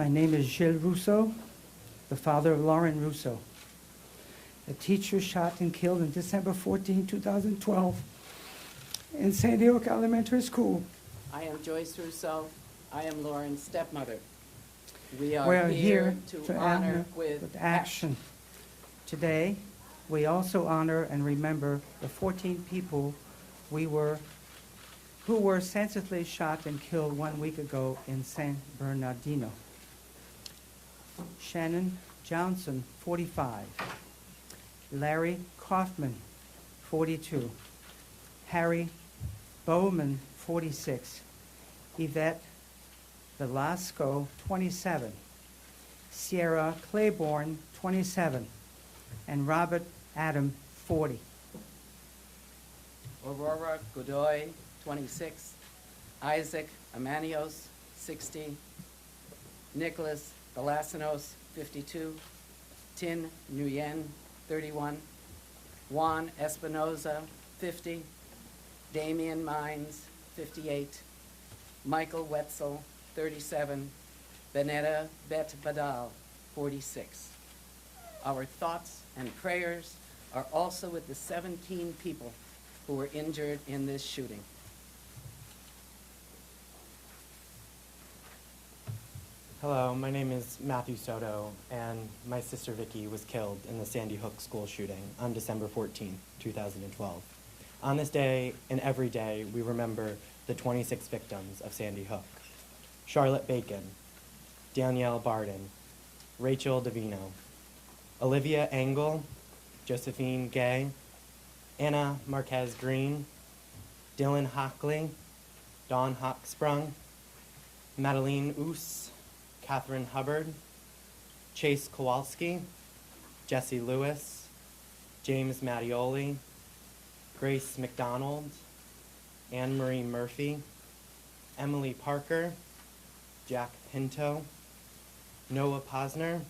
My name is Gilles Rousseau, the father of Lauren Rousseau, a teacher shot and killed on December 14, 2012 in Sandy Hook Elementary School. I am Joyce Rousseau. I am Lauren's stepmother. We We are here to honor with action. Today, we also honor and remember the 14 people who were senselessly shot and killed 1 week ago in San Bernardino. Shannon Johnson, 45. Larry Kaufman, 42. Harry Bowman, 46. Yvette Velasco, 27. Sierra Claiborne, 27. And Robert Adam, 40. Aurora Godoy, 26. Isaac Amanios, 60. Nicholas Galasinos, 52. Tin Nguyen, 31. Juan Espinoza, 50. Damian Mines, 58. Michael Wetzel, 37. Benetta Bet Badal, 46. Our thoughts and prayers are also with the 17 people who were injured in this shooting. Hello, my name is Matthew Soto, and my sister Vicky was killed in the Sandy Hook school shooting on December 14, 2012. On this day and every day, we remember the 26 victims of Sandy Hook. Charlotte Bacon, Danielle Barden, Rachel Davino, Olivia Engel, Josephine Gay, Anna Marquez Green, Dylan Hockley, Dawn Hochsprung, Madeline Oos, Catherine Hubbard, Chase Kowalski, Jesse Lewis, James Mattioli, Grace McDonald, Anne Marie Murphy, Emily Parker, Jack Pinto, Noah Posner,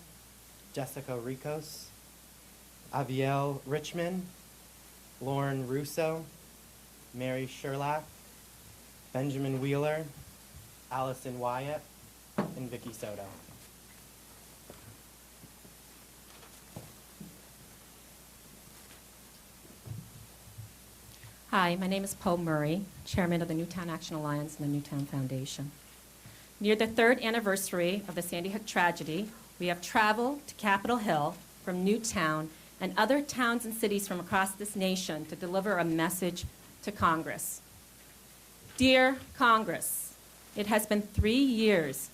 Jessica Ricos, Aviel Richmond, Lauren Russo, Mary Sherlock, Benjamin Wheeler, Allison Wyatt, and Vicky Soto. Hi, my name is Poe Murray, Chairman of the Newtown Action Alliance and the Newtown Foundation. Near the 3rd anniversary of the Sandy Hook tragedy, we have traveled to Capitol Hill from Newtown and other towns and cities from across this nation to deliver a message to Congress. Dear Congress, it has been 3 years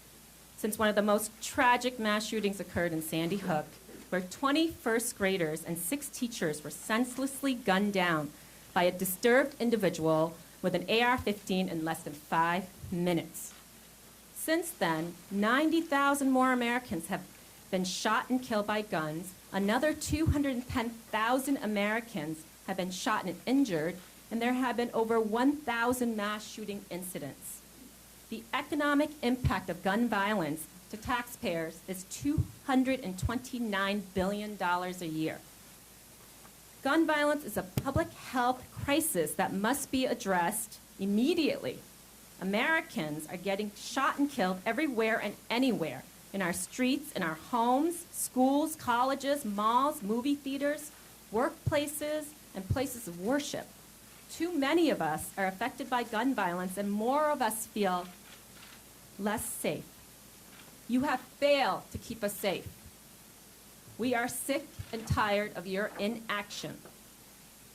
since one of the most tragic mass shootings occurred in Sandy Hook, where 20 first graders and 6 teachers were senselessly gunned down by a disturbed individual with an AR-15 in less than 5 minutes. Since then, 90,000 more Americans have been shot and killed by guns. Another 210,000 Americans have been shot and injured, and there have been over 1,000 mass shooting incidents. The economic impact of gun violence to taxpayers is $229 billion a year. Gun violence is a public health crisis that must be addressed immediately. Americans are getting shot and killed everywhere and anywhere, in our streets, in our homes, schools, colleges, malls, movie theaters, workplaces, and places of worship. Too many of us are affected by gun violence, and more of us feel less safe. You have failed to keep us safe. We are sick and tired of your inaction.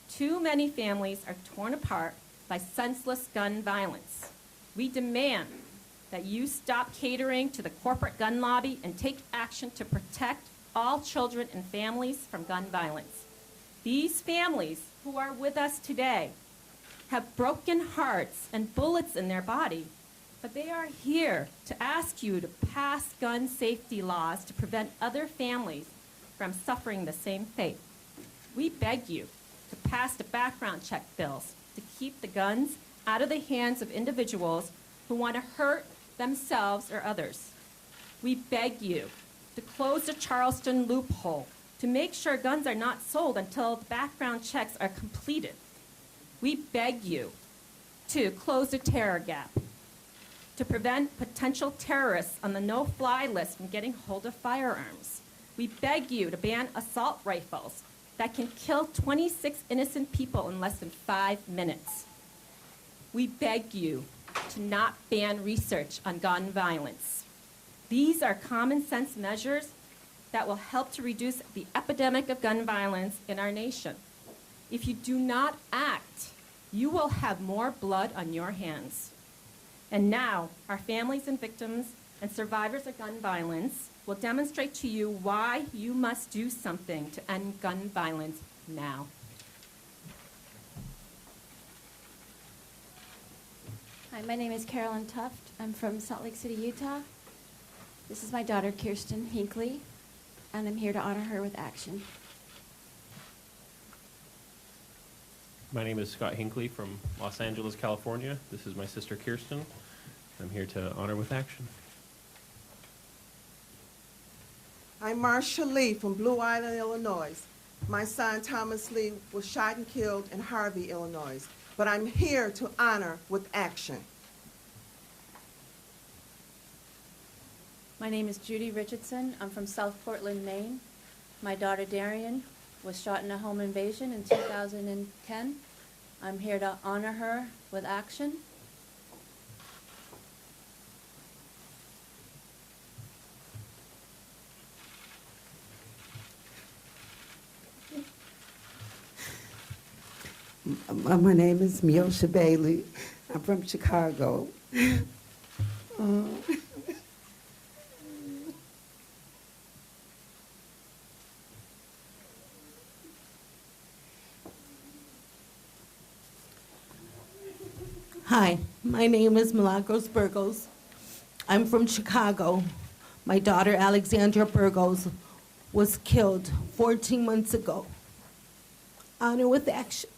Too many families are torn apart by senseless gun violence. We demand that you stop catering to the corporate gun lobby and take action to protect all children and families from gun violence. These families who are with us today have broken hearts and bullets in their body, but they are here to ask you to pass gun safety laws to prevent other families from suffering the same fate. We beg you to pass the background check bills to keep the guns out of the hands of individuals who want to hurt themselves or others. We beg you to close the Charleston loophole to make sure guns are not sold until the background checks are completed. We beg you to close the terror gap. to prevent potential terrorists on the no-fly list from getting hold of firearms. We beg you to ban assault rifles that can kill 26 innocent people in less than 5 minutes. We beg you to not ban research on gun violence. These are common sense measures that will help to reduce the epidemic of gun violence in our nation. If you do not act, you will have more blood on your hands. And now, our families and victims and survivors of gun violence will demonstrate to you why you must do something to end gun violence now. Hi, my name is Carolyn Tuft. I'm from Salt Lake City, Utah. This is my daughter, Kirsten Hinckley, and I'm here to honor her with action. My name is Scott Hinckley from Los Angeles, California. This is my sister Kirsten. I'm here to honor with action. I'm Marcia Lee from Blue Island, Illinois. My son Thomas Lee was shot and killed in Harvey, Illinois, but I'm here to honor with action. My name is Judy Richardson. I'm from South Portland, Maine. My daughter Darian was shot in a home invasion in 2010. I'm here to honor her with action. My name is Miosha Bailey. I'm from Chicago. Hi, my name is Milagros Burgos. I'm from Chicago. My daughter Alexandra Burgos was killed 14 months ago. Honor with action.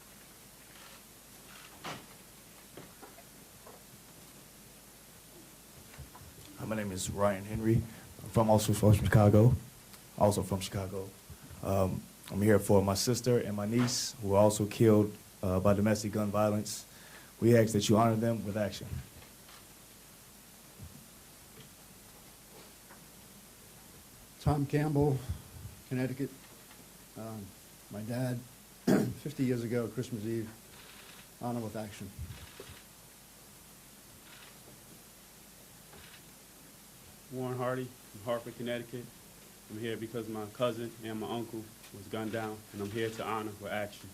My name is Ryan Henry. I'm also from Chicago. I'm here for my sister and my niece, who were also killed by domestic gun violence. We ask that you honor them with action. Tom Campbell, Connecticut. My dad, 50 years ago, Christmas Eve, honor with action. Warren Hardy from Hartford, Connecticut. I'm here because my cousin and my uncle was gunned down, and I'm here to honor with action.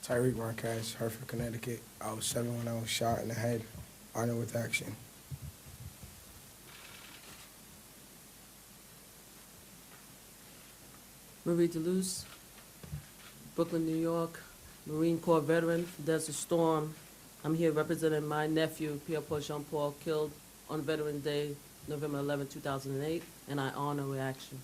Tyreek Marquez, Hartford, Connecticut. I was 7 when I was shot in the head. Honor with action. Marie DeLuce, Brooklyn, New York, Marine Corps veteran, Desert Storm. I'm here representing my nephew, Pierre-Paul Jean-Paul, killed on Veterans Day, November 11, 2008, and I honor with action.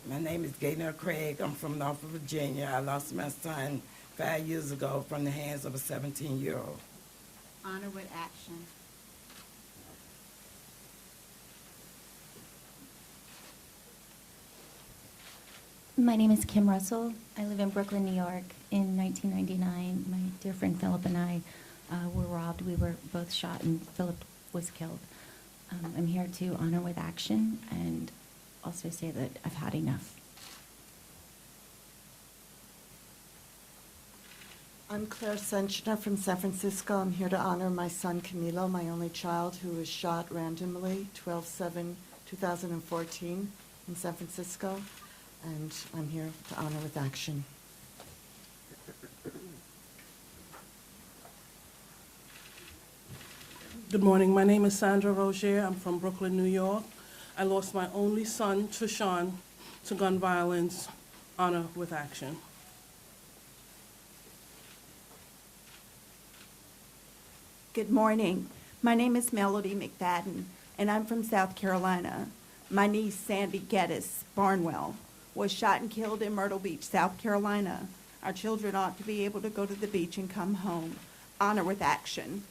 My name is Gaynor Craig. I'm from Norfolk, Virginia. I lost my son 5 years ago from the hands of a 17-year-old. Honor with action. My name is Kim Russell. I live in Brooklyn, New York. In 1999, my dear friend Philip and I were robbed. We were both shot, and Philip was killed. I'm here to honor with action and also say that I've had enough. I'm Claire Senchner from San Francisco. I'm here to honor my son Camilo, my only child, who was shot randomly 12/7/2014 in San Francisco. And I'm here to honor with action. Good morning. My name is Sandra Roger. I'm from Brooklyn, New York. I lost my only son, Trishawn, to gun violence. Honor with action. Good morning. My name is Melody McFadden, and I'm from South Carolina. My niece, Sandy Geddes Barnwell, was shot and killed in Myrtle Beach, South Carolina. Our children ought to be able to go to the beach and come home. Honor with action.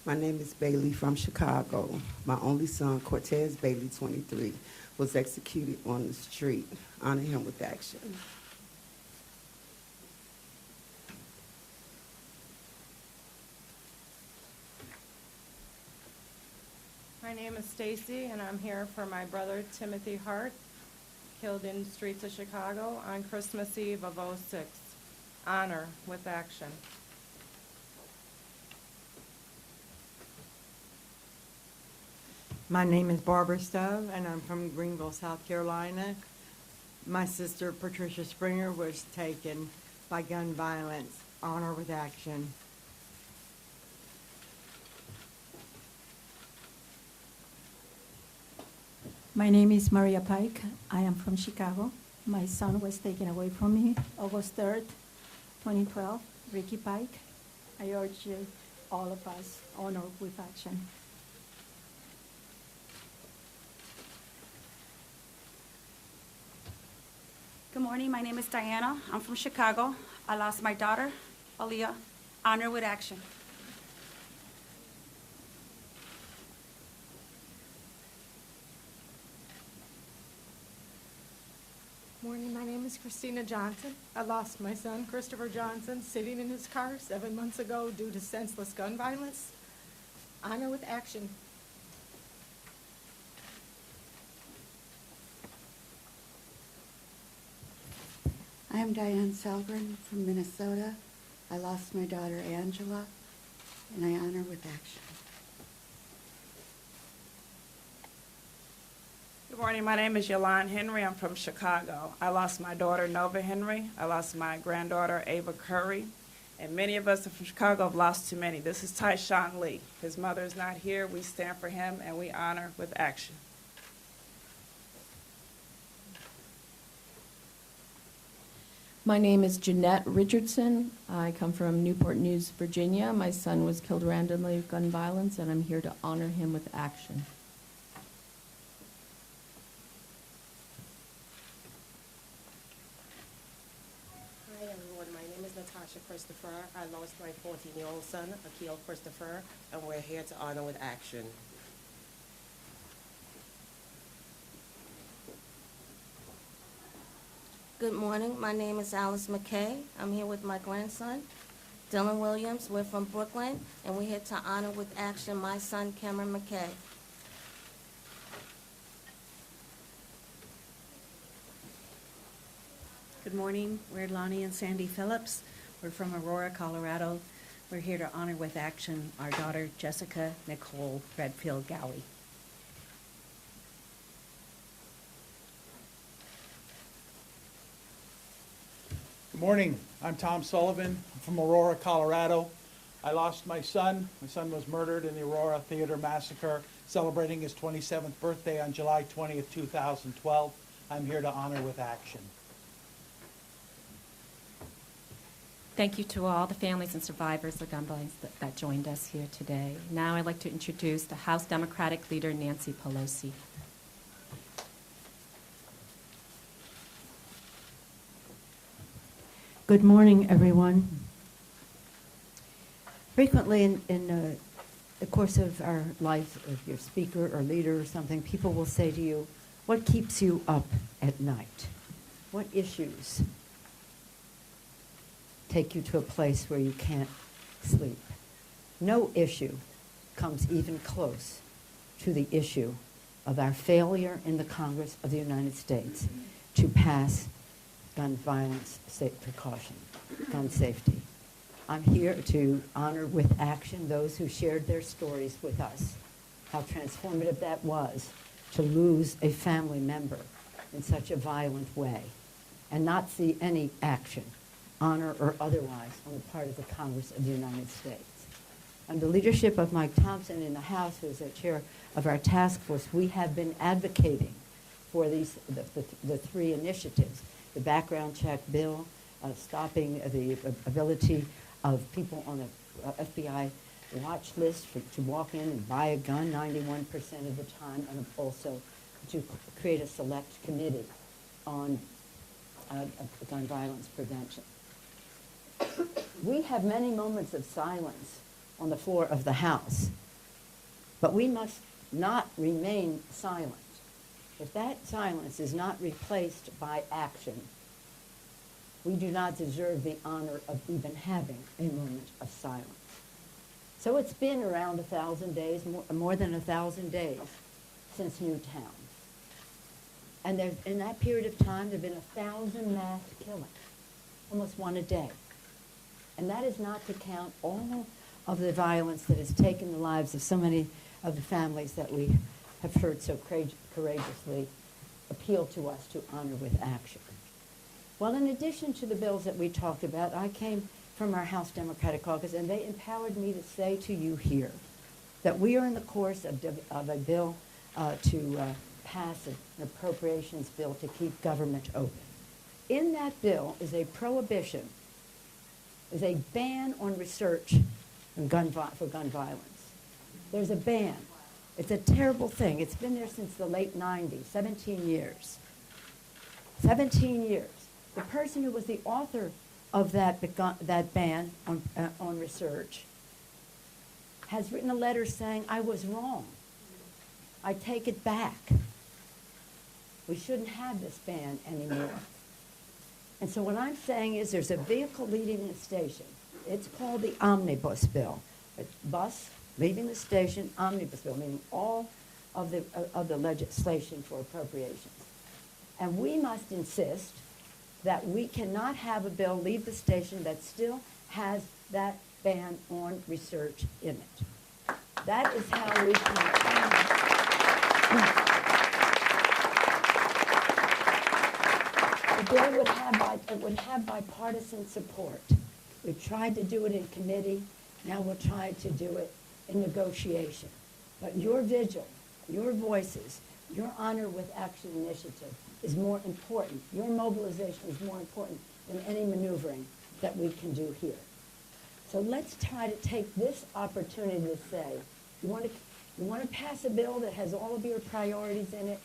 My name is Bailey from Chicago. My only son, Cortez Bailey, 23, was executed on the street. Honor him with action. My name is Stacy, and I'm here for my brother Timothy Hart, killed in the streets of Chicago on Christmas Eve of '06. Honor with action. My name is Barbara Stove, and I'm from Greenville, South Carolina. My sister, Patricia Springer, was taken by gun violence. Honor with action. My name is Maria Pike. I am from Chicago. My son was taken away from me August 3rd, 2012. Ricky Pike. I urge all of us, honor with action. Good morning. My name is Diana. I'm from Chicago. I lost my daughter, Aaliyah. Honor with action. Morning, my name is Christina Johnson. I lost my son, Christopher Johnson, sitting in his car 7 months ago due to senseless gun violence. Honor with action. I am Diane Selgren from Minnesota. I lost my daughter Angela, and I honor with action. Good morning. My name is Yolande Henry. I'm from Chicago. I lost my daughter Nova Henry. I lost my granddaughter Ava Curry. And many of us from Chicago have lost too many. This is Tyshawn Lee. His mother is not here. We stand for him and we honor with action. My name is Jeanette Richardson. I come from Newport News, Virginia. My son was killed randomly with gun violence, and I'm here to honor him with action. Hi, everyone. My name is Natasha Christopher. I lost my 14-year-old son, Akil Christopher, and we're here to honor with action. Good morning. My name is Alice McKay. I'm here with my grandson, Dylan Williams. We're from Brooklyn, and we're here to honor with action my son, Cameron McKay. Good morning. We're Lonnie and Sandy Phillips. We're from Aurora, Colorado. We're here to honor with action our daughter, Jessica Nicole Redfield Gowie. Good morning. I'm Tom Sullivan. I'm from Aurora, Colorado. I lost my son. My son was murdered in the Aurora Theater Massacre, celebrating his 27th birthday on July 20th, 2012. I'm here to honor with action. Thank you to all the families and survivors of gun violence that joined us here today. Now I'd like to introduce the House Democratic Leader, Nancy Pelosi. Good morning, everyone. Frequently in the course of our life, if you're a speaker or leader or something, people will say to you, what keeps you up at night? What issues take you to a place where you can't sleep? No issue comes even close to the issue of our failure in the Congress of the United States to pass gun violence precaution, gun safety. I'm here to honor with action those who shared their stories with us, how transformative that was to lose a family member in such a violent way and not see any action, honor or otherwise, on the part of the Congress of the United States. Under the leadership of Mike Thompson in the House, who's the chair of our task force, we have been advocating for the three initiatives: the background check bill, stopping the ability of people on the FBI watch list to walk in and buy a gun 91% of the time, and also to create a select committee on gun violence prevention. We have many moments of silence on the floor of the House. But we must not remain silent. If that silence is not replaced by action, we do not deserve the honor of even having a moment of silence. So it's been around 1,000 days, more than 1,000 days since Newtown. And in that period of time, there have been 1,000 mass killings, almost one a day. And that is not to count all of the violence that has taken the lives of so many of the families that we have heard so courageously appeal to us to honor with action. Well, in addition to the bills that we talked about, I came from our House Democratic Caucus, and they empowered me to say to you here that we are in the course of a bill to pass an appropriations bill to keep government open. In that bill is a prohibition, is a ban on research for gun violence. There's a ban. It's a terrible thing. It's been there since the late 90s, 17 years. 17 years. The person who was the author of that ban on research has written a letter saying, I was wrong. I take it back. We shouldn't have this ban anymore. And so what I'm saying is there's a vehicle leaving the station. It's called the omnibus bill. A bus leaving the station, omnibus bill, meaning all of the legislation for appropriations. And we must insist that we cannot have a bill leave the station that still has that ban on research in it. That is how we can. The bill would have bipartisan support. We've tried to do it in committee. Now we'll try to do it in negotiation. But your vigil, your voices, your Honor with Action initiative is more important. Your mobilization is more important than any maneuvering that we can do here. So let's try to take this opportunity to say, you want to pass a bill that has all of your priorities in it?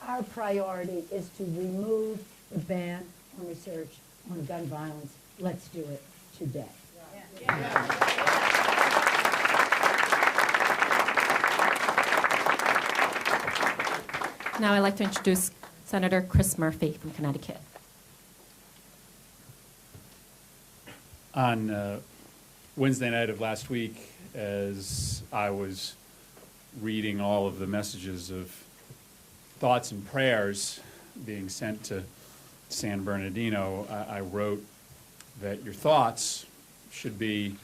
Our priority is to remove the ban on research on gun violence. Let's do it today. Now I'd like to introduce Senator Chris Murphy from Connecticut. On Wednesday night of last week, as I was reading all of the messages of thoughts and prayers being sent to San Bernardino, I wrote that your thoughts should be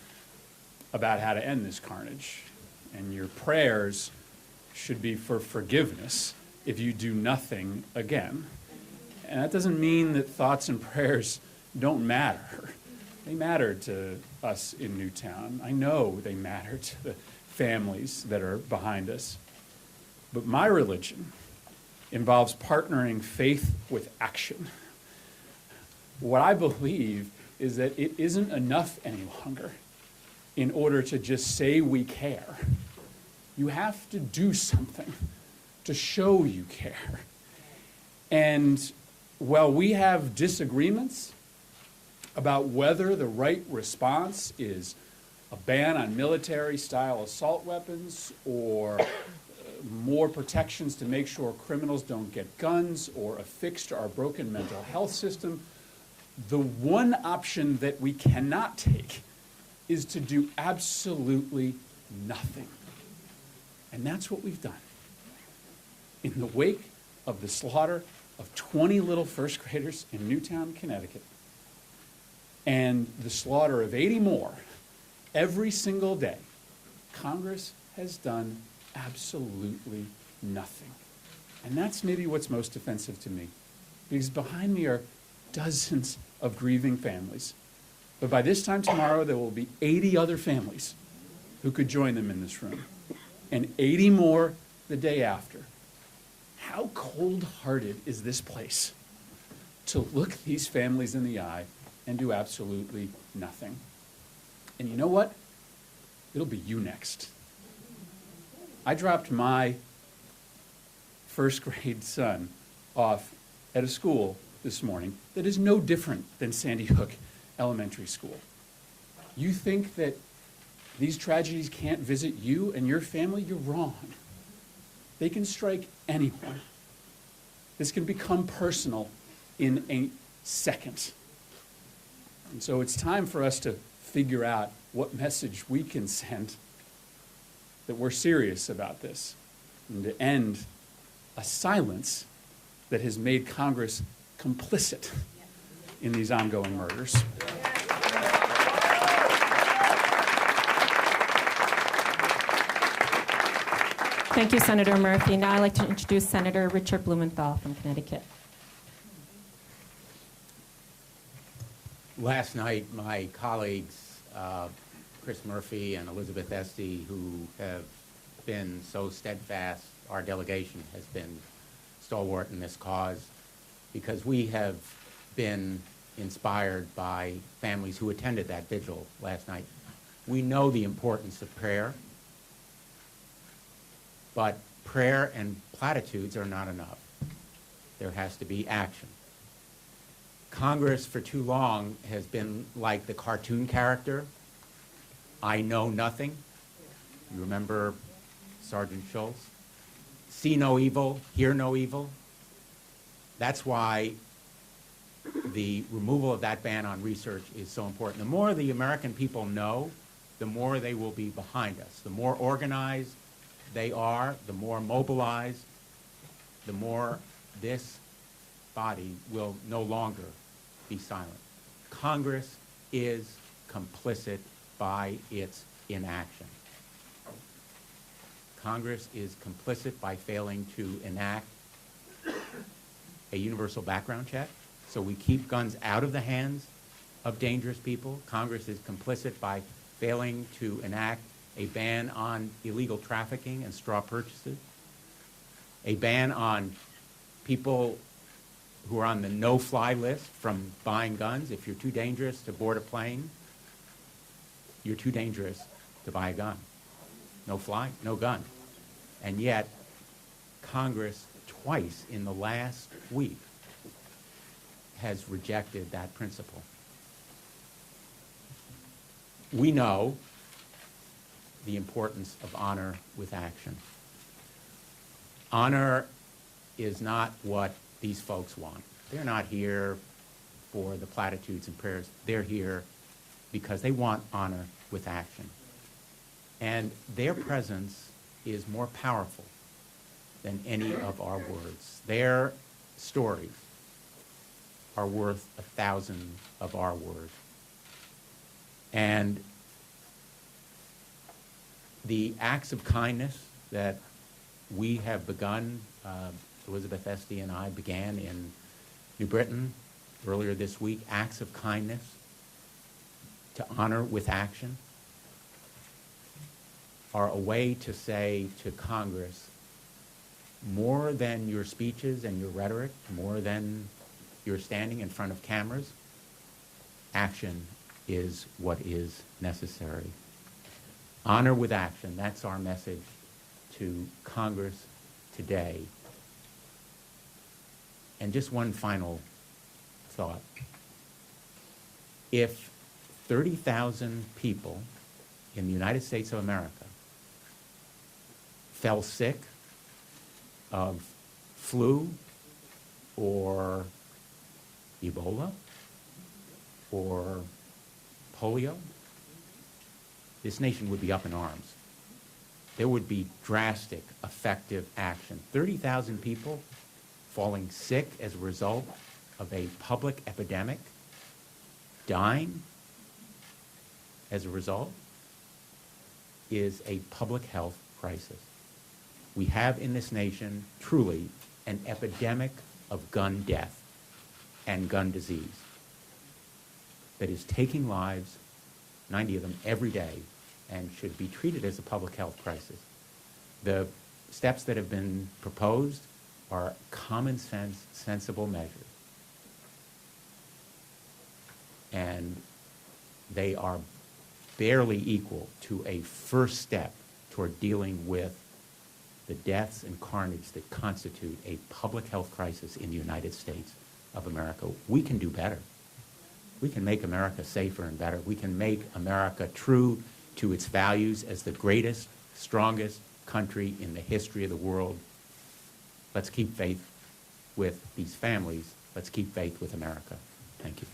about how to end this carnage, and your prayers should be for forgiveness if you do nothing again. And that doesn't mean that thoughts and prayers don't matter. They matter to us in Newtown. I know they matter to the families that are behind us. But my religion involves partnering faith with action. What I believe is that it isn't enough any longer in order to just say we care. You have to do something to show you care. And while we have disagreements about whether the right response is a ban on military-style assault weapons or more protections to make sure criminals don't get guns or a fix to our broken mental health system, the one option that we cannot take is to do absolutely nothing. And that's what we've done. In the wake of the slaughter of 20 little first graders in Newtown, Connecticut, and the slaughter of 80 more every single day, Congress has done absolutely nothing. And that's maybe what's most offensive to me, because behind me are dozens of grieving families. But by this time tomorrow, there will be 80 other families who could join them in this room, and 80 more the day after. How cold-hearted is this place to look these families in the eye and do absolutely nothing? And you know what? It'll be you next. I dropped my first grade son off at a school this morning that is no different than Sandy Hook Elementary School. You think that these tragedies can't visit you and your family, you're wrong. They can strike anyone. This can become personal in a second. And so it's time for us to figure out what message we can send that we're serious about this, and to end a silence that has made Congress complicit in these ongoing murders. Thank you, Senator Murphy. Now I'd like to introduce Senator Richard Blumenthal from Connecticut. Last night, my colleagues, Chris Murphy and Elizabeth Esty, who have been so steadfast, our delegation has been stalwart in this cause, because we have been inspired by families who attended that vigil last night. We know the importance of prayer, but prayer and platitudes are not enough. There has to be action. Congress, for too long, has been like the cartoon character, I know nothing. You remember Sergeant Schultz? See no evil, hear no evil. That's why the removal of that ban on research is so important. The more the American people know, the more they will be behind us. The more organized they are, the more mobilized, the more this body will no longer be silent. Congress is complicit by its inaction. Congress is complicit by failing to enact a universal background check, so we keep guns out of the hands of dangerous people. Congress is complicit by failing to enact a ban on illegal trafficking and straw purchases, a ban on people who are on the no-fly list from buying guns. If you're too dangerous to board a plane, you're too dangerous to buy a gun. No fly, no gun. And yet, Congress twice in the last week has rejected that principle. We know the importance of honor with action. Honor is not what these folks want. They're not here for the platitudes and prayers. They're here because they want honor with action. And their presence is more powerful than any of our words. Their stories are worth 1,000 of our words. And the acts of kindness that we have begun, Elizabeth Esty and I began in New Britain earlier this week, acts of kindness to honor with action, are a way to say to Congress, more than your speeches and your rhetoric, more than your standing in front of cameras, action is what is necessary. Honor with action, that's our message to Congress today. And just one final thought. If 30,000 people in the United States of America fell sick of flu or Ebola or polio, this nation would be up in arms. There would be drastic, effective action. 30,000 people falling sick as a result of a public epidemic, dying as a result, is a public health crisis. We have in this nation truly an epidemic of gun death and gun disease that is taking lives, 90 of them every day, and should be treated as a public health crisis. The steps that have been proposed are common sense, sensible measures. And they are barely equal to a first step toward dealing with the deaths and carnage that constitute a public health crisis in the United States of America. We can do better. We can make America safer and better. We can make America true to its values as the greatest, strongest country in the history of the world. Let's keep faith with these families. Let's keep faith with America. Thank you.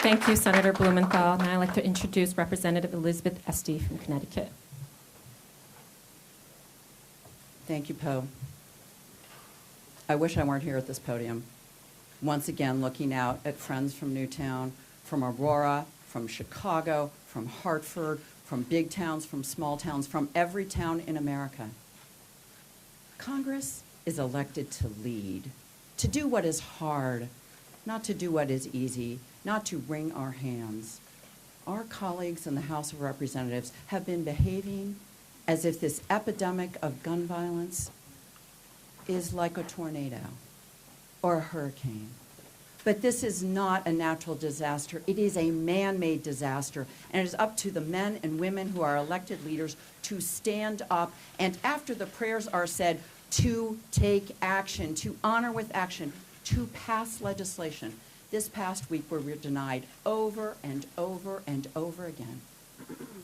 Thank you, Senator Blumenthal. Now I'd like to introduce Representative Elizabeth Esty from Connecticut. Thank you, Poe. I wish I weren't here at this podium. Once again, looking out at friends from Newtown, from Aurora, from Chicago, from Hartford, from big towns, from small towns, from every town in America. Congress is elected to lead, to do what is hard, not to do what is easy, not to wring our hands. Our colleagues in the House of Representatives have been behaving as if this epidemic of gun violence is like a tornado or a hurricane. But this is not a natural disaster. It is a man-made disaster. And it is up to the men and women who are elected leaders to stand up and, after the prayers are said, to take action, to honor with action, to pass legislation. This past week we were denied over and over and over again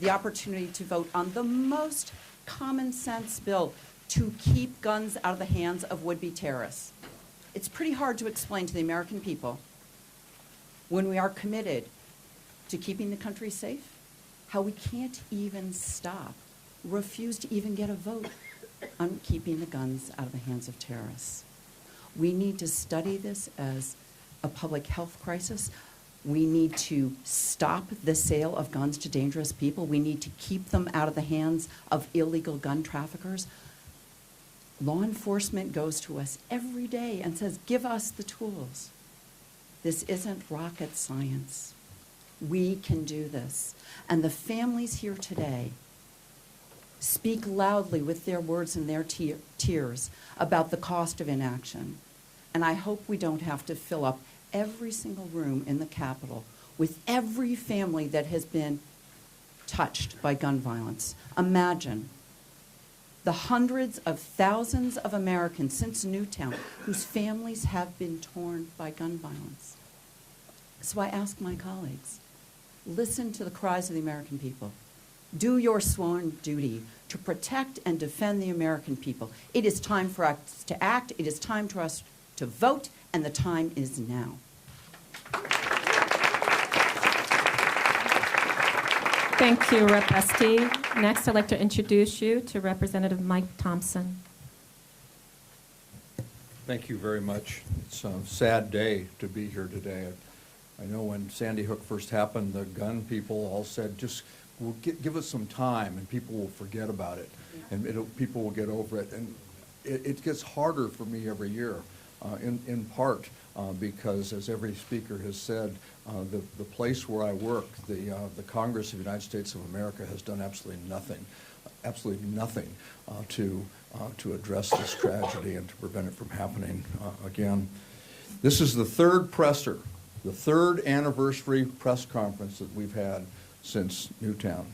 the opportunity to vote on the most common sense bill to keep guns out of the hands of would-be terrorists. It's pretty hard to explain to the American people, when we are committed to keeping the country safe, how we can't even stop, refuse to even get a vote on keeping the guns out of the hands of terrorists. We need to study this as a public health crisis. We need to stop the sale of guns to dangerous people. We need to keep them out of the hands of illegal gun traffickers. Law enforcement goes to us every day and says, give us the tools. This isn't rocket science. We can do this. And the families here today speak loudly with their words and their tears about the cost of inaction. And I hope we don't have to fill up every single room in the Capitol with every family that has been touched by gun violence. Imagine the hundreds of thousands of Americans since Newtown whose families have been torn by gun violence. So I ask my colleagues, listen to the cries of the American people. Do your sworn duty to protect and defend the American people. It is time for us to act. It is time for us to vote, and the time is now. Thank you, Rep. Esty. Next, I'd like to introduce you to Representative Mike Thompson. Thank you very much. It's a sad day to be here today. I know when Sandy Hook first happened, the gun people all said, just give us some time and people will forget about it, and people will get over it. And it gets harder for me every year, in part because, as every speaker has said, the place where I work, the Congress of the United States of America, has done absolutely nothing to address this tragedy and to prevent it from happening again. This is the third presser, the third anniversary press conference that we've had since Newtown.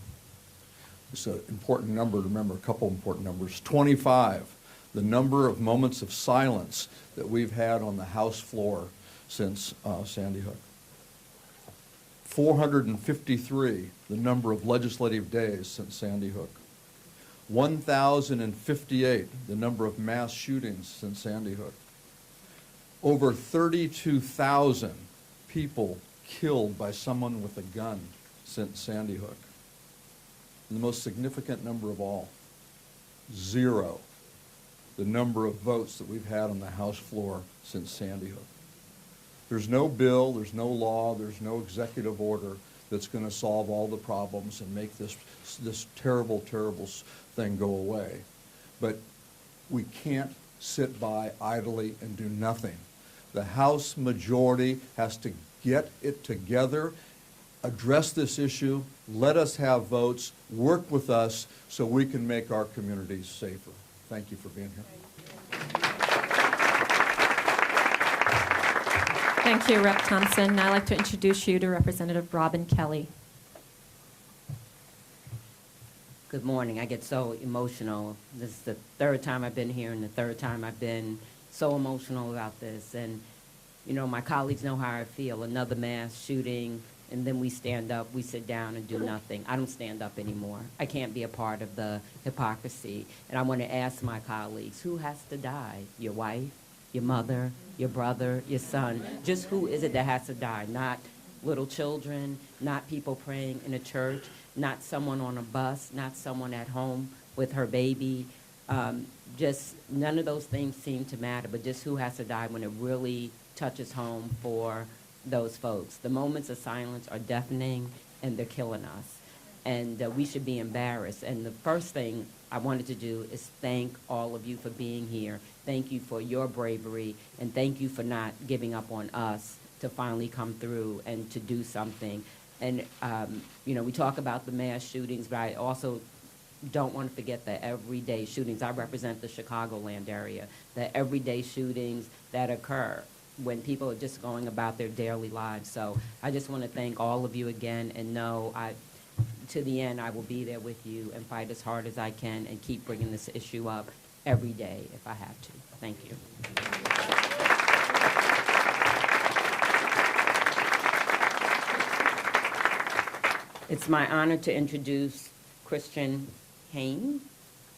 It's an important number to remember, a couple important numbers. 25, the number of moments of silence that we've had on the House floor since Sandy Hook. 453, the number of legislative days since Sandy Hook. 1,058, the number of mass shootings since Sandy Hook. Over 32,000 people killed by someone with a gun since Sandy Hook. And the most significant number of all, 0, the number of votes that we've had on the House floor since Sandy Hook. There's no bill, there's no law, there's no executive order that's going to solve all the problems and make this terrible, terrible thing go away. But we can't sit by idly and do nothing. The House majority has to get it together, address this issue, let us have votes, work with us so we can make our communities safer. Thank you for being here. Thank you, Rep. Thompson. Now I'd like to introduce you to Representative Robin Kelly. Good morning. I get so emotional. This is the third time I've been here and the third time I've been so emotional about this. And You know, my colleagues know how I feel. Another mass shooting, and then we stand up, we sit down and do nothing. I don't stand up anymore. I can't be a part of the hypocrisy. And I want to ask my colleagues, who has to die? Your wife, your mother, your brother, your son? Just who is it that has to die? Not little children, not people praying in a church, not someone on a bus, not someone at home with her baby. Just none of those things seem to matter, but just who has to die when it really touches home for those folks. The moments of silence are deafening, and they're killing us. And we should be embarrassed. And the first thing I wanted to do is thank all of you for being here. Thank you for your bravery, and thank you for not giving up on us to finally come through and to do something. And, you know, we talk about the mass shootings, but I also don't want to forget the everyday shootings. I represent the Chicagoland area, the everyday shootings that occur when people are just going about their daily lives. So I just want to thank all of you again, and know to the end I will be there with you and fight as hard as I can and keep bringing this issue up every day if I have to. Thank you. It's my honor to introduce Christian Hain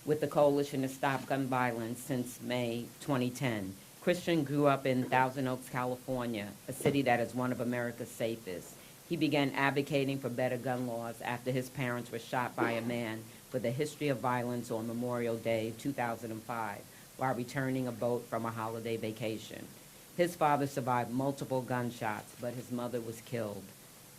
with the Coalition to Stop Gun Violence since May 2010. Christian grew up in Thousand Oaks, California, a city that is one of America's safest. He began advocating for better gun laws after his parents were shot by a man with a history of violence on Memorial Day 2005 while returning a boat from a holiday vacation. His father survived multiple gunshots, but his mother was killed.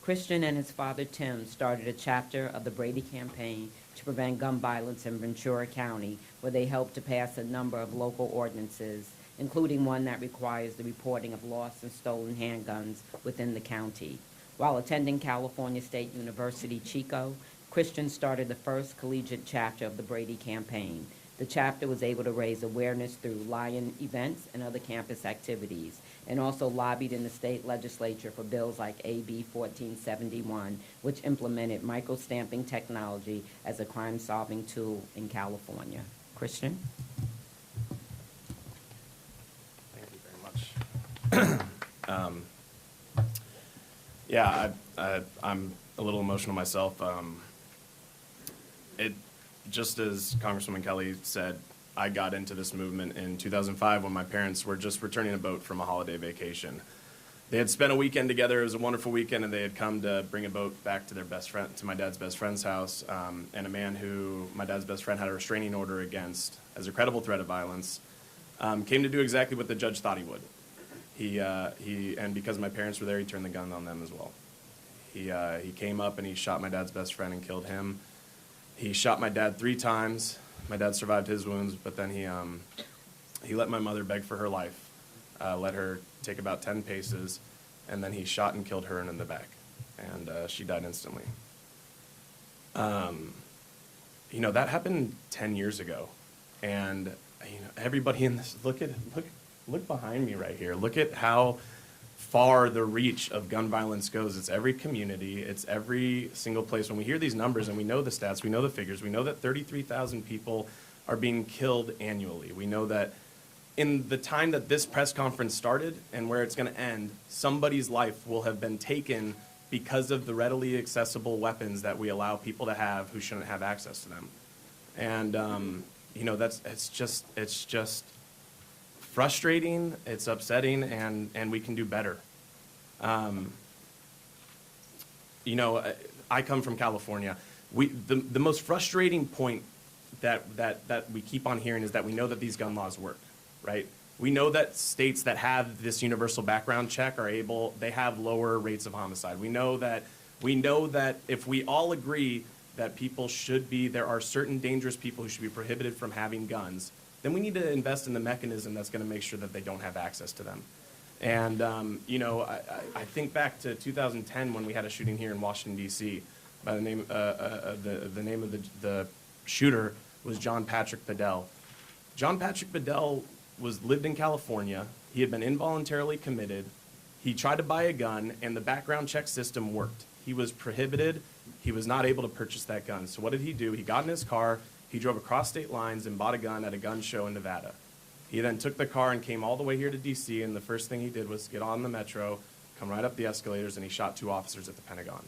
Christian and his father, Tim, started a chapter of the Brady campaign to prevent gun violence in Ventura County, where they helped to pass a number of local ordinances, including one that requires the reporting of lost and stolen handguns within the county. While attending California State University, Chico, Christian started the first collegiate chapter of the Brady campaign. The chapter was able to raise awareness through Lion events and other campus activities, and also lobbied in the state legislature for bills like AB 1471, which implemented micro-stamping technology as a crime-solving tool in California. Christian? Thank you very much. Yeah, I'm a little emotional myself. Just as Congresswoman Kelly said, I got into this movement in 2005 when my parents were just returning a boat from a holiday vacation. They had spent a weekend together. It was a wonderful weekend, and they had come to bring a boat back to their best friend, to my dad's best friend's house, and a man who my dad's best friend had a restraining order against as a credible threat of violence, came to do exactly what the judge thought he would. And because my parents were there, he turned the gun on them as well. He came up and he shot my dad's best friend and killed him. He shot my dad 3 times. My dad survived his wounds, but then he let my mother beg for her life, let her take about 10 paces, and then he shot and killed her in the back, and she died instantly. You know, that happened 10 years ago, and you know, everybody in this, look behind me right here. Look at how far the reach of gun violence goes. It's every community, it's every single place. When we hear these numbers and we know the stats, we know the figures, we know that 33,000 people are being killed annually. We know that in the time that this press conference started and where it's going to end, somebody's life will have been taken because of the readily accessible weapons that we allow people to have who shouldn't have access to them. And you know, it's just frustrating, it's upsetting, and we can do better. You know, I come from California. The most frustrating point that we keep on hearing is that we know that these gun laws work, right? We know that states that have this universal background check they have lower rates of homicide. We know that if we all agree that there are certain dangerous people who should be prohibited from having guns, then we need to invest in the mechanism that's going to make sure that they don't have access to them. And, you know, I think back to 2010 when we had a shooting here in Washington, D.C. by the name of the shooter was John Patrick Bedell. John Patrick Bedell lived in California. He had been involuntarily committed. He tried to buy a gun, and the background check system worked. He was prohibited. He was not able to purchase that gun. So what did he do? He got in his car. He drove across state lines and bought a gun at a gun show in Nevada. He then took the car and came all the way here to D.C., and the first thing he did was get on the metro, come right up the escalators, and he shot 2 officers at the Pentagon.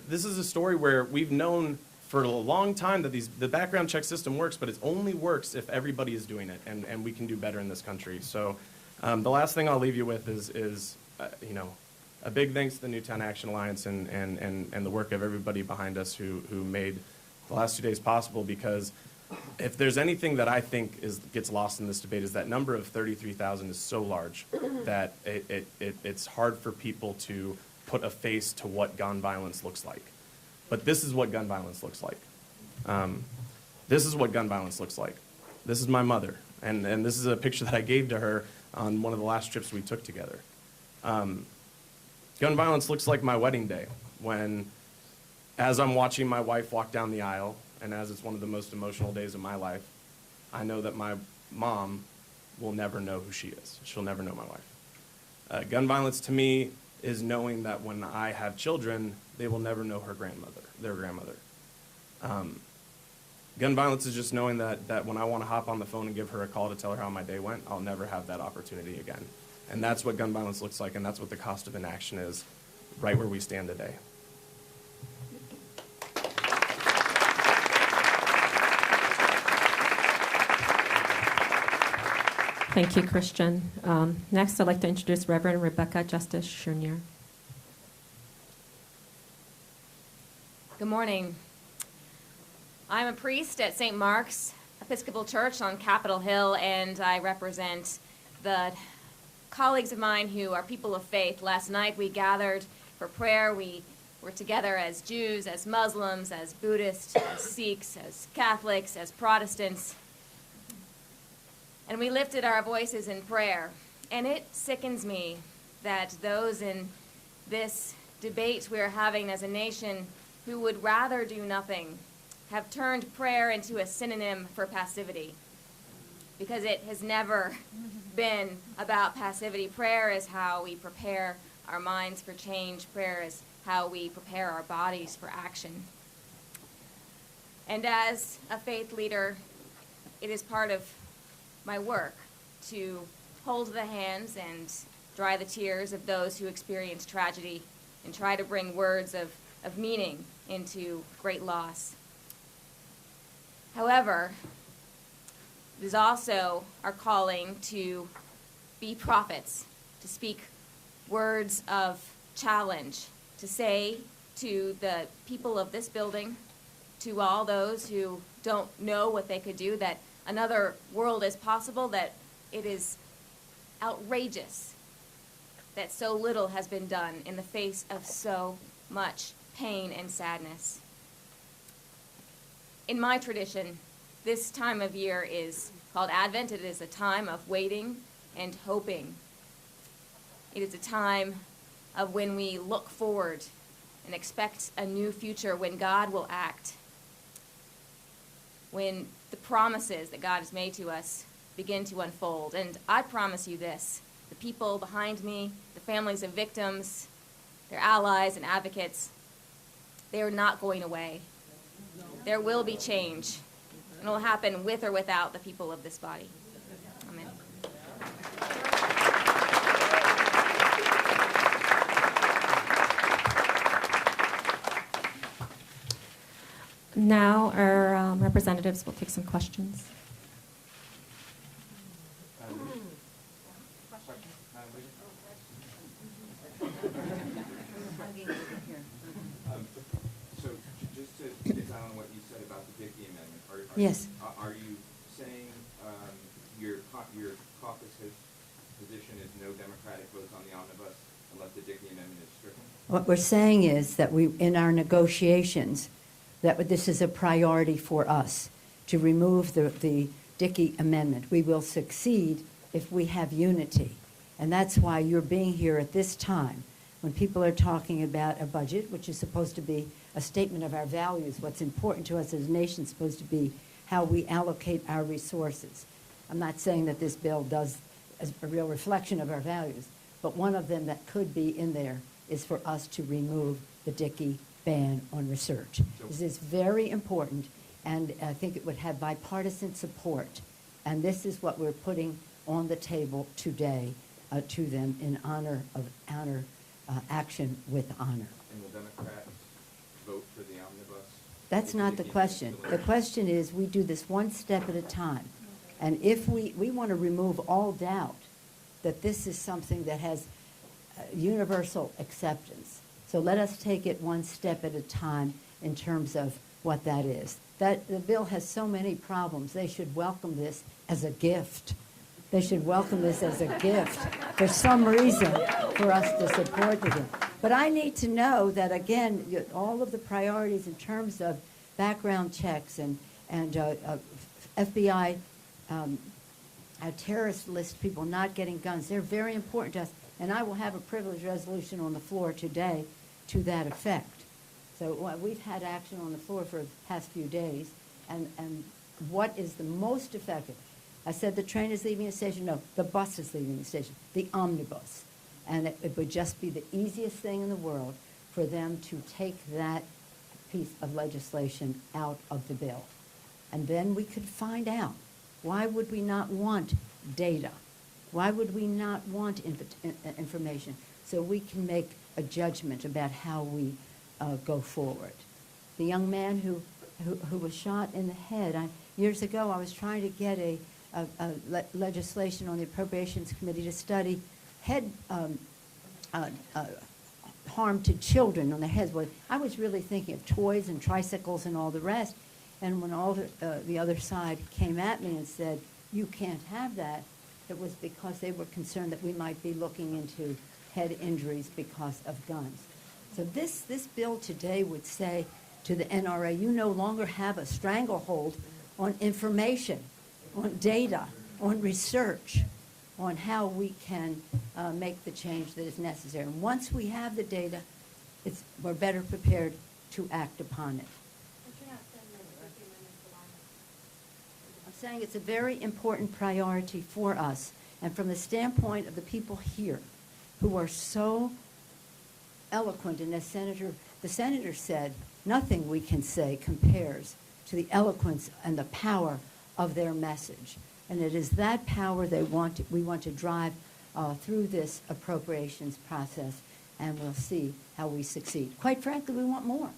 This is a story where we've known for a long time that the background check system works, but it only works if everybody is doing it, and we can do better in this country. So the last thing I'll leave you with is a big thanks to the Newtown Action Alliance and the work of everybody behind us who made the last 2 days possible, because if there's anything that I think gets lost in this debate is that number of 33,000 is so large that it's hard for people to put a face to what gun violence looks like. But this is what gun violence looks like. This is what gun violence looks like. This is my mother, and this is a picture that I gave to her on one of the last trips we took together. Gun violence looks like my wedding day, when as I'm watching my wife walk down the aisle, and as it's one of the most emotional days of my life, I know that my mom will never know who she is. She'll never know my wife. Gun violence to me is knowing that when I have children, they will never know their grandmother. Gun violence is just knowing that when I want to hop on the phone and give her a call to tell her how my day went, I'll never have that opportunity again. And that's what gun violence looks like, and that's what the cost of inaction is right where we stand today. Thank you, Christian. Next, I'd like to introduce Reverend Rebecca Justice Schurnier. Good morning. I'm a priest at St. Mark's Episcopal Church on Capitol Hill, and I represent the colleagues of mine who are people of faith. Last night we gathered for prayer. We were together as Jews, as Muslims, as Buddhists, as Sikhs, as Catholics, as Protestants. And we lifted our voices in prayer. And it sickens me that those in this debate we're having as a nation who would rather do nothing have turned prayer into a synonym for passivity. Because it has never been about passivity. Prayer is how we prepare our minds for change. Prayer is how we prepare our bodies for action. And as a faith leader, it is part of my work to hold the hands and dry the tears of those who experience tragedy and try to bring words of meaning into great loss. However, it is also our calling to be prophets, to speak words of challenge, to say to the people of this building, to all those who don't know what they could do, that another world is possible, that it is outrageous that so little has been done in the face of so much pain and sadness. In my tradition, this time of year is called Advent. It is a time of waiting and hoping. It is a time of when we look forward and expect a new future, when God will act, when the promises that God has made to us begin to unfold. And I promise you this, the people behind me, the families of victims, their allies and advocates, they are not going away. There will be change, and it will happen with or without the people of this body. Amen. Now our representatives will take some questions. So just to get down on what you said about the Dickey Amendment, Yes. Are you saying your caucus position is no Democratic votes on the omnibus unless the Dickey Amendment is stricken? What we're saying is that we, in our negotiations, that this is a priority for us to remove the Dickey Amendment. We will succeed if we have unity. And that's why you're being here at this time, when people are talking about a budget, which is supposed to be a statement of our values. What's important to us as a nation is supposed to be how we allocate our resources. I'm not saying that this bill does a real reflection of our values, but one of them that could be in there is for us to remove the Dickey ban on research. This is very important, and I think it would have bipartisan support And this is what we're putting on the table today to them in honor of action with honor. And will Democrats vote for the omnibus? That's not the question. The question is, we do this one step at a time. And if we want to remove all doubt that this is something that has universal acceptance. So let us take it one step at a time in terms of what that is. That the bill has so many problems. They should welcome this as a gift. They should welcome this as a gift for some reason for us to support it. But I need to know that, again, all of the priorities in terms of background checks and FBI terrorist list people not getting guns, they're very important to us. And I will have a privilege resolution on the floor today to that effect. So we've had action on the floor for the past few days. And what is the most effective? I said the train is leaving the station. No, the bus is leaving the station, the omnibus. And it would just be the easiest thing in the world for them to take that piece of legislation out of the bill. And then we could find out, why would we not want data? Why would we not want information? So we can make a judgment about how we go forward. The young man who was shot in the head, years ago I was trying to get a legislation on the Appropriations Committee to study head harm to children on their heads. Well, I was really thinking of toys and tricycles and all the rest. And when all the other side came at me and said, you can't have that, it was because they were concerned that we might be looking into head injuries because of guns. So this bill today would say to the NRA, you no longer have a stranglehold on information, on data, on research, on how we can make the change that is necessary. And once we have the data, we're better prepared to act upon it. I'm saying it's a very important priority for us. And from the standpoint of the people here who are so eloquent, and as the senator said, nothing we can say compares to the eloquence and the power of their message. And it is that power we want to drive through this appropriations process, and we'll see how we succeed. Quite frankly, we want more.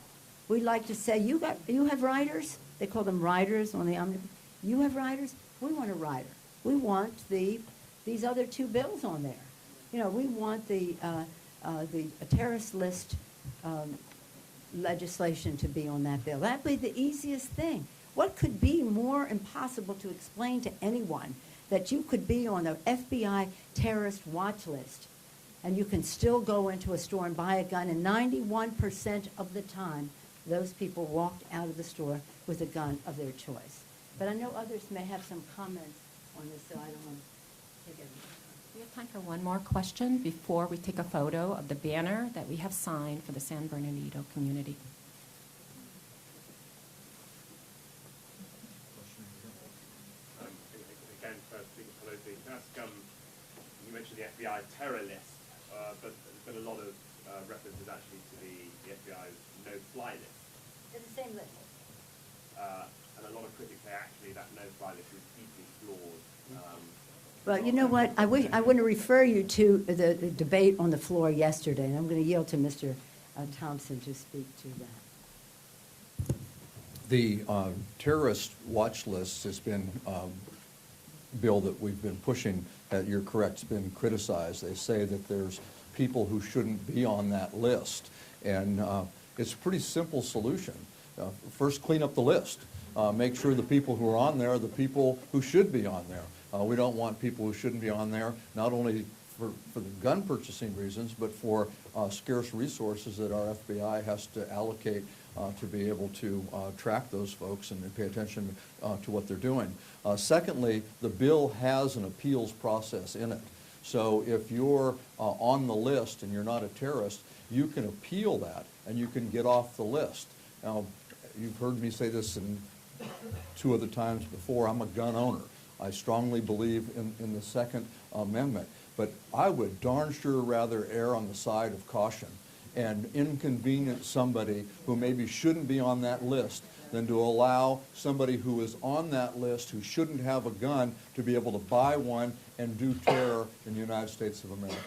We'd like to say, you have riders? They call them riders on the omnibus. You have riders? We want a rider. We want these other two bills on there. You know, we want the terrorist list legislation to be on that bill. That'd be the easiest thing. What could be more impossible to explain to anyone that you could be on the FBI terrorist watch list and you can still go into a store and buy a gun, and 91% of the time those people walked out of the store with a gun of their choice. But I know others may have some comments on this, so I don't want to take it. We have time for one more question before we take a photo of the banner that we have signed for the San Bernardino community. Again, for Speaker Pelosi, can I ask, you mentioned the FBI terror list, but there's been a lot of references actually to the FBI's no-fly list. It's the same list. And a lot of critics say actually that no-fly list is deeply flawed. Well, you know what? I want to refer you to the debate on the floor yesterday, and I'm going to yield to Mr. Thompson to speak to that. The terrorist watch list has been bill that we've been pushing. You're correct, it's been criticized. They say that there's people who shouldn't be on that list, and it's a pretty simple solution. First, clean up the list. Make sure the people who are on there are the people who should be on there. We don't want people who shouldn't be on there, not only for the gun purchasing reasons, but for scarce resources that our FBI has to allocate to be able to track those folks and pay attention to what they're doing. Secondly, the bill has an appeals process in it. So if you're on the list and you're not a terrorist, you can appeal that and you can get off the list. Now, you've heard me say this in 2 other times before. I'm a gun owner. I strongly believe in the Second Amendment, but I would darn sure rather err on the side of caution and inconvenience somebody who maybe shouldn't be on that list than to allow somebody who is on that list who shouldn't have a gun to be able to buy one and do terror in the United States of America.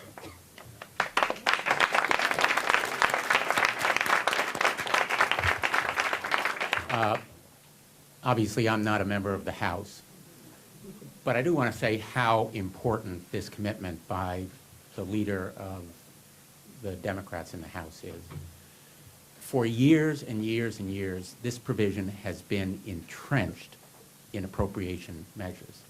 Obviously, I'm not a member of the House, but I do want to say how important this commitment by the leader of the Democrats in the House is. For years and years and years, this provision has been entrenched in appropriation measures.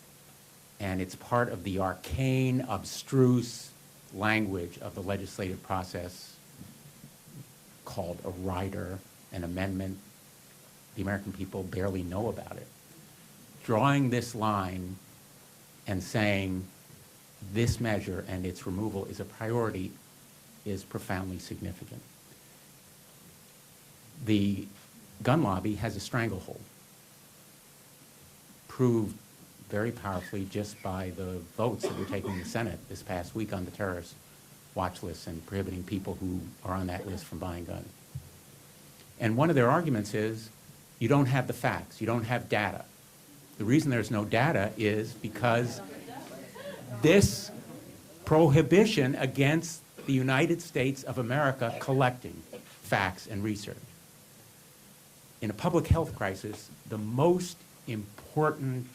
And it's part of the arcane, abstruse language of the legislative process called a rider, an amendment. The American people barely know about it. Drawing this line and saying this measure and its removal is a priority is profoundly significant. The gun lobby has a stranglehold, proved very powerfully just by the votes that were taken in the Senate this past week on the terrorist watch list and prohibiting people who are on that list from buying guns. And one of their arguments is, you don't have the facts, you don't have data. The reason there's no data is because this prohibition against the United States of America collecting facts and research. In a public health crisis, the most important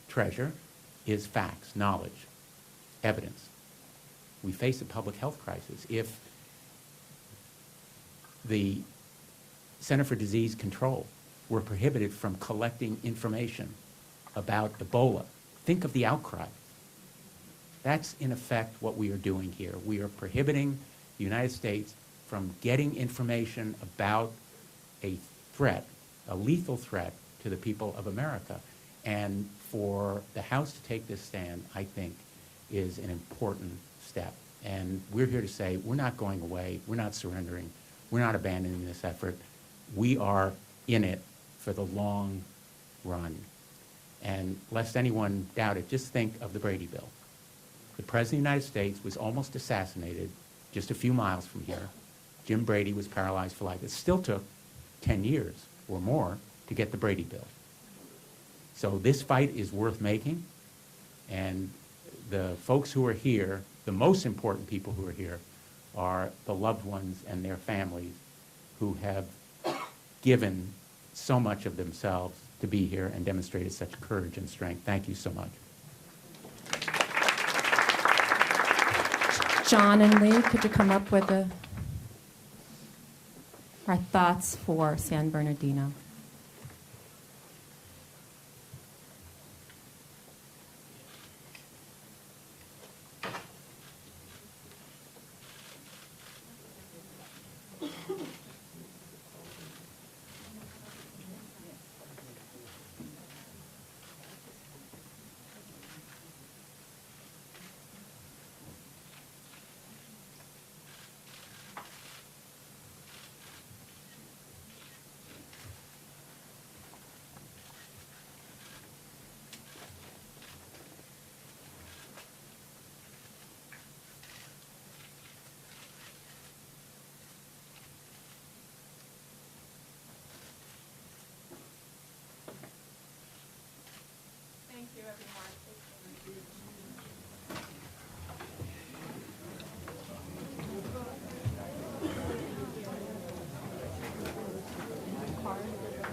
treasure is facts, knowledge, evidence. We face a public health crisis. If the Center for Disease Control were prohibited from collecting information about Ebola, think of the outcry. That's in effect what we are doing here. We are prohibiting the United States from getting information about a threat, a lethal threat to the people of America. And for the House to take this stand, I think, is an important step. And we're here to say we're not going away, we're not surrendering, we're not abandoning this effort. We are in it for the long run. And lest anyone doubt it, just think of the Brady Bill. The President of the United States was almost assassinated just a few miles from here. Jim Brady was paralyzed for life. It still took 10 years or more to get the Brady Bill. So this fight is worth making, and the folks who are here, the most important people who are here, are the loved ones and their families who have given so much of themselves to be here and demonstrated such courage and strength. Thank you so much. John and Lee, could you come up with our thoughts for San Bernardino?